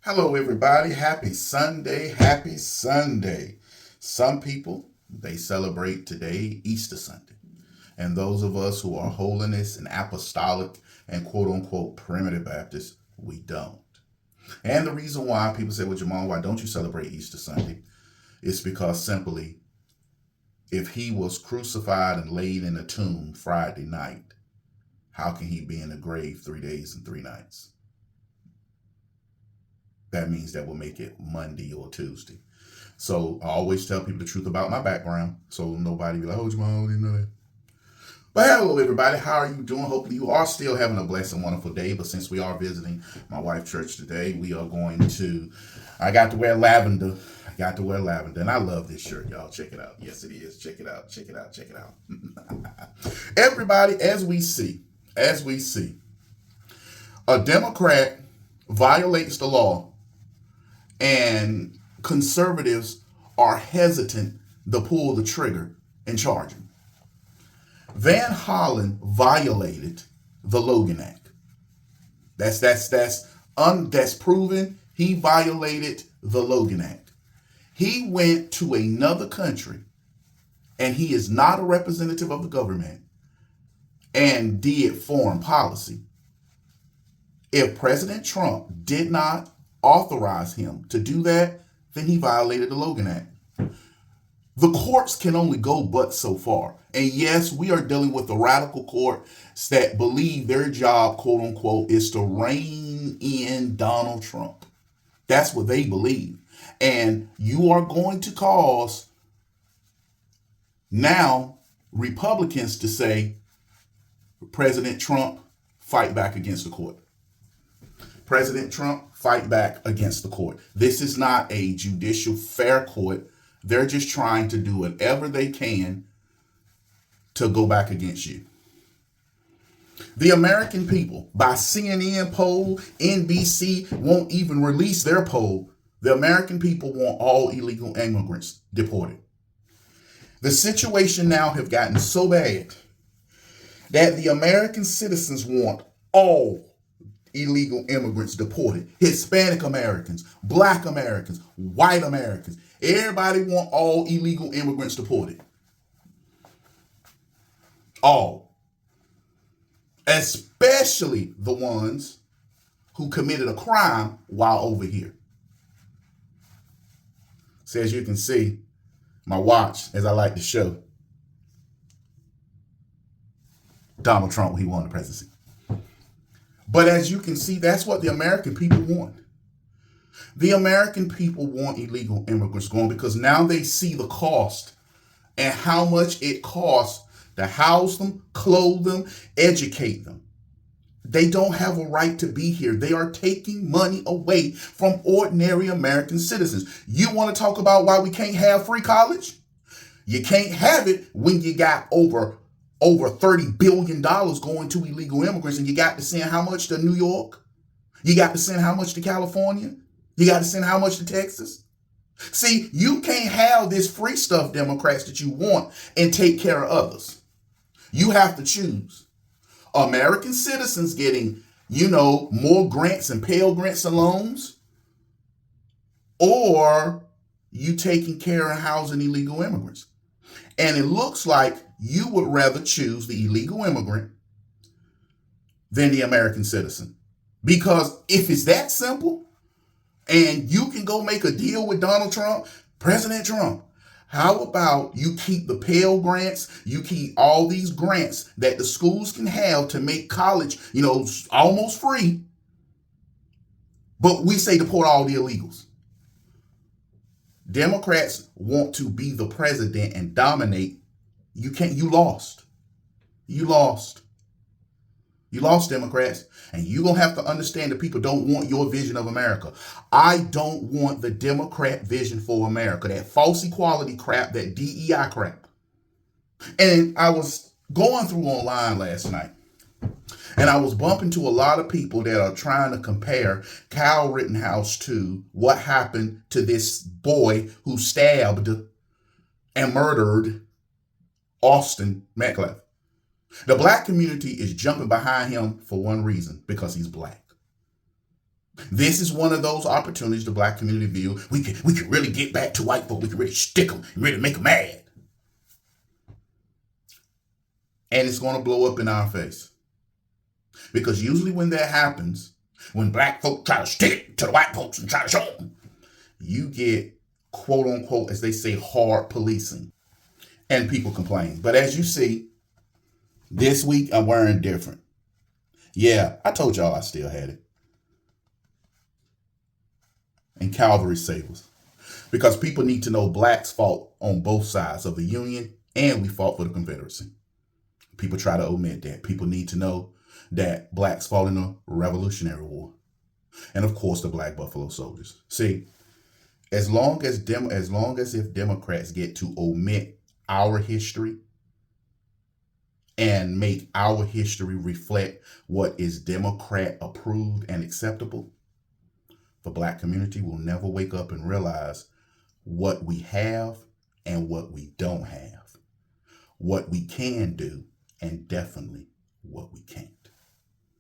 Hello, everybody. Happy Sunday. Happy Sunday. Some people, they celebrate today Easter Sunday. And those of us who are holiness and apostolic and quote unquote primitive Baptists, we don't. And the reason why people say, well, Jamal, why don't you celebrate Easter Sunday? It's because simply, if he was crucified and laid in a tomb Friday night, how can he be in the grave 3 days and 3 nights? That means that will make it Monday or Tuesday. So I always tell people the truth about my background, so nobody be like, oh, Jamal, you know that. But hello, everybody. How are you doing? Hopefully you are still having a blessed and wonderful day. But since we are visiting my wife's church today, we are going to, I got to wear lavender. And I love this shirt, y'all. Check it out. Yes, it is. Check it out. Everybody, as we see, a Democrat violates the law and conservatives are hesitant to pull the trigger and charge him. Van Hollen violated the Logan Act. That's proven. He violated the Logan Act. He went to another country, and he is not a representative of the government, and did foreign policy. If President Trump did not authorize him to do that, then he violated the Logan Act. The courts can only go but so far. And yes, we are dealing with the radical courts that believe their job, quote unquote, is to rein in Donald Trump. That's what they believe. And you are going to cause now Republicans to say, President Trump, fight back against the court. President Trump, fight back against the court. This is not a judicial fair court. They're just trying to do whatever they can to go back against you. The American people, by CNN poll, NBC won't even release their poll. The American people want all illegal immigrants deported. The situation now have gotten so bad that the American citizens want all illegal immigrants deported. Hispanic Americans, Black Americans, white Americans. Everybody want all illegal immigrants deported. All. Especially the ones who committed a crime while over here. So as you can see, my watch, as I like to show, Donald Trump, he won the presidency. But as you can see, that's what the American people want. The American people want illegal immigrants going because now they see the cost and how much it costs to house them, clothe them, educate them. They don't have a right to be here. They are taking money away from ordinary American citizens. You want to talk about why we can't have free college? You can't have it when you got over $30 billion going to illegal immigrants, and you got to send how much to New York? You got to send how much to California? You got to send how much to Texas? See, you can't have this free stuff, Democrats, that you want and take care of others. You have to choose. American citizens getting, more grants and Pell Grants and loans, or you taking care of housing illegal immigrants. And it looks like you would rather choose the illegal immigrant than the American citizen. Because if it's that simple and you can go make a deal with Donald Trump, President Trump, how about you keep the Pell Grants, you keep all these grants that the schools can have to make college, almost free, but we say deport all the illegals. Democrats want to be the president and dominate. You lost. You lost, Democrats. And you're going to have to understand that people don't want your vision of America. I don't want the Democrat vision for America, that false equality crap, that DEI crap. And I was going through online last night, and I was bumping to a lot of people that are trying to compare Kyle Rittenhouse to what happened to this boy who stabbed and murdered Austin Metcalf. The black community is jumping behind him for one reason, because he's black. This is one of those opportunities the black community view. We can really get back to white folk. We can really stick them and really make them mad. And it's going to blow up in our face. Because usually when that happens, when black folk try to stick it to the white folks and try to show them, you get, quote unquote, as they say, hard policing. And people complain. But as you see, this week I'm wearing different. Yeah, I told y'all I still had it. And Calvary sabers. Because people need to know blacks fought on both sides of the Union and we fought for the Confederacy. People try to omit that. People need to know that blacks fought in the Revolutionary War. And of course, the Black Buffalo Soldiers. See, as long as if Democrats get to omit our history and make our history reflect what is Democrat approved and acceptable, the black community will never wake up and realize what we have and what we don't have, what we can do, and definitely what we can't.